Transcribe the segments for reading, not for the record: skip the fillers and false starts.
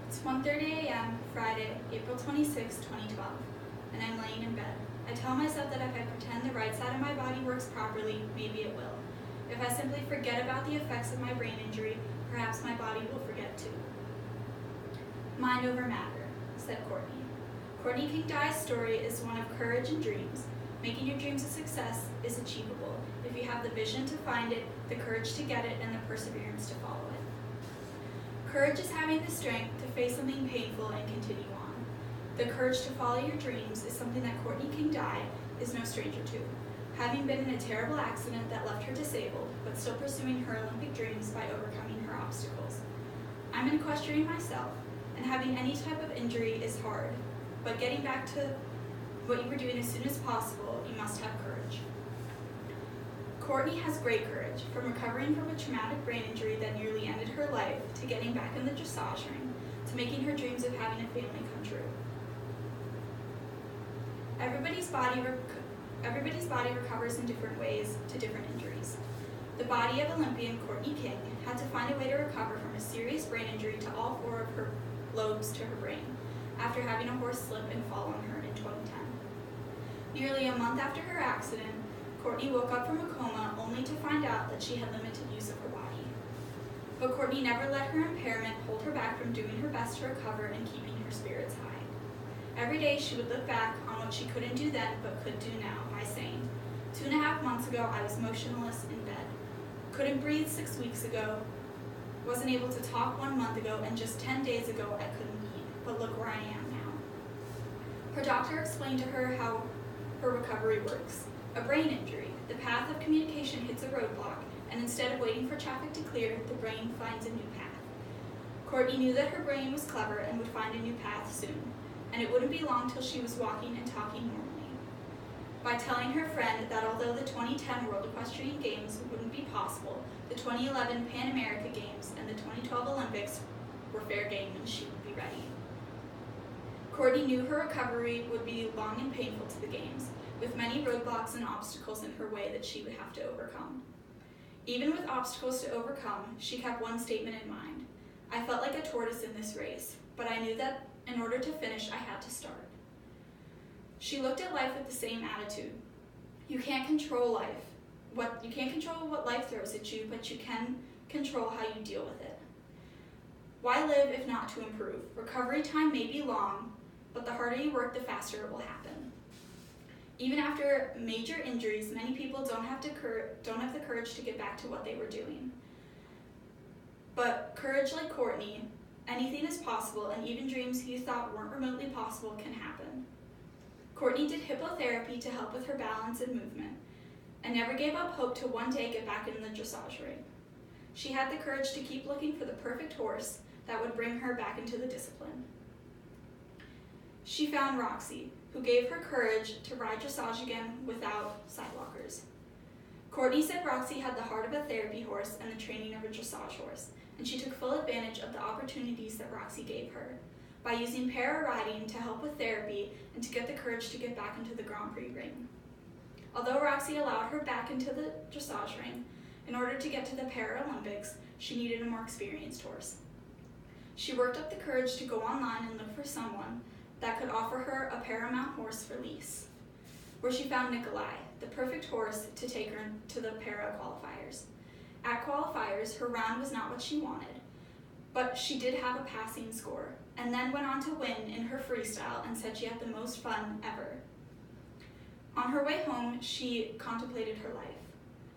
It's 1:30 a.m. Friday, April 26, 2012, and I'm laying in bed. I tell myself that if I pretend the right side of my body works properly, maybe it will. If I simply forget about the effects of my brain injury, perhaps my body will forget too. Mind over matter, said Courtney. Courtney King Dye's story is one of courage and dreams. Making your dreams a success is achievable if you have the vision to find it, the courage to get it, and the perseverance to follow it. Courage is having the strength to face something painful and continue on. The courage to follow your dreams is something that Courtney King Dye is no stranger to, having been in a terrible accident that left her disabled, but still pursuing her Olympic dreams by overcoming her obstacles. I'm an equestrian myself, and having any type of injury is hard, but getting back to what you were doing as soon as possible, you must have courage. Courtney has great courage, from recovering from a traumatic brain injury that nearly ended her life, to getting back in the dressage ring, to making her dreams of having a family come true. Everybody's body recovers in different ways to different injuries. The body of Olympian Courtney King had to find a way to recover from a serious brain injury to all four of her lobes to her brain, after having a horse slip and fall on her in 2010. Nearly a month after her accident, Courtney woke up from a coma only to find out that she had limited use of her body. But Courtney never let her impairment hold her back from doing her best to recover and keeping her spirits high. Every day she would look back on what she couldn't do then but could do now by saying, 2.5 months ago I was motionless in bed. Couldn't breathe 6 weeks ago. Wasn't able to talk 1 month ago, and just 10 days ago I couldn't eat. But look where I am now. Her doctor explained to her how her recovery works. A brain injury. The path of communication hits a roadblock, and instead of waiting for traffic to clear, the brain finds a new path. Courtney knew that her brain was clever and would find a new path soon, and it wouldn't be long till she was walking and talking normally. By telling her friend that although the 2010 World Equestrian Games wouldn't be possible, the 2011 Pan America Games and the 2012 Olympics were fair game and she would be ready. Courtney knew her recovery would be long and painful to the Games, with many roadblocks and obstacles in her way that she would have to overcome. Even with obstacles to overcome, she kept one statement in mind. I felt like a tortoise in this race, but I knew that in order to finish, I had to start. She looked at life with the same attitude. You can't control life. You can't control what life throws at you, but you can control how you deal with it. Why live if not to improve? Recovery time may be long, but the harder you work, the faster it will happen. Even after major injuries, many people don't have the courage to get back to what they were doing. But courage like Courtney, anything is possible, and even dreams you thought weren't remotely possible can happen. Courtney did hippotherapy to help with her balance and movement, and never gave up hope to one day get back in the dressage ring. She had the courage to keep looking for the perfect horse that would bring her back into the discipline. She found Roxy, who gave her courage to ride dressage again without sidewalkers. Courtney said Roxy had the heart of a therapy horse and the training of a dressage horse, and she took full advantage of the opportunities that Roxy gave her, by using para riding to help with therapy and to get the courage to get back into the Grand Prix ring. Although Roxy allowed her back into the dressage ring, in order to get to the Paralympics, she needed a more experienced horse. She worked up the courage to go online and look for someone that could offer her a Paramount horse for lease, where she found Nikolai, the perfect horse to take her to the para qualifiers. At qualifiers, her round was not what she wanted, but she did have a passing score, and then went on to win in her freestyle and said she had the most fun ever. On her way home, she contemplated her life.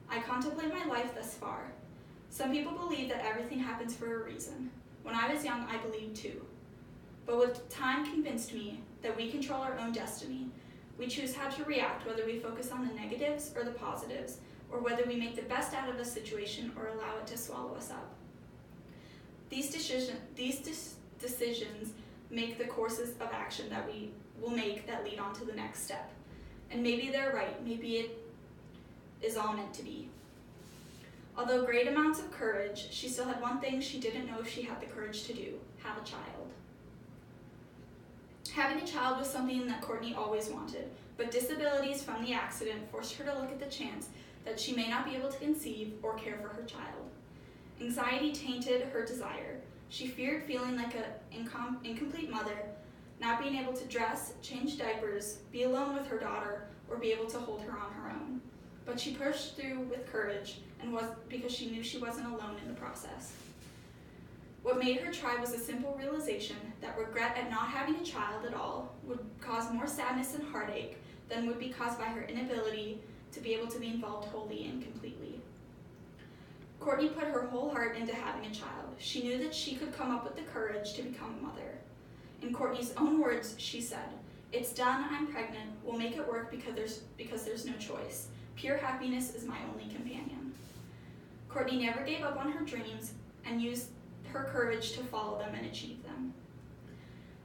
I contemplate my life thus far. Some people believe that everything happens for a reason. When I was young, I believed too. But with time convinced me that we control our own destiny. We choose how to react, whether we focus on the negatives or the positives, or whether we make the best out of a situation or allow it to swallow us up. These decisions make the courses of action that we will make that lead on to the next step. And maybe they're right, maybe it is all meant to be. Although great amounts of courage, she still had one thing she didn't know if she had the courage to do: have a child. Having a child was something that Courtney always wanted, but disabilities from the accident forced her to look at the chance that she may not be able to conceive or care for her child. Anxiety tainted her desire, She feared feeling like an incomplete mother, not being able to dress, change diapers, be alone with her daughter, or be able to hold her on her own. But she pushed through with courage, and was because she knew she wasn't alone in the process. What made her try was a simple realization that regret at not having a child at all would cause more sadness and heartache than would be caused by her inability to be able to be involved wholly and completely. Courtney put her whole heart into having a child. She knew that she could come up with the courage to become a mother. In Courtney's own words, she said, "It's done, I'm pregnant, we'll make it work because there's no choice. Pure happiness is my only companion." Courtney never gave up on her dreams and used her courage to follow them and achieve them.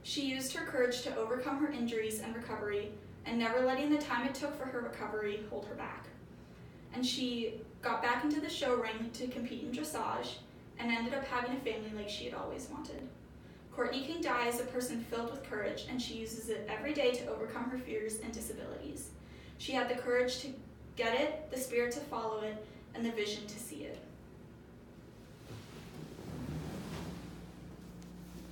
She used her courage to overcome her injuries and recovery, and never letting the time it took for her recovery hold her back. And she got back into the show ring to compete in dressage and ended up having a family like she had always wanted. Courtney King Dye is a person filled with courage, and she uses it every day to overcome her fears and disabilities. She had the courage to get it, the spirit to follow it, and the vision to see it.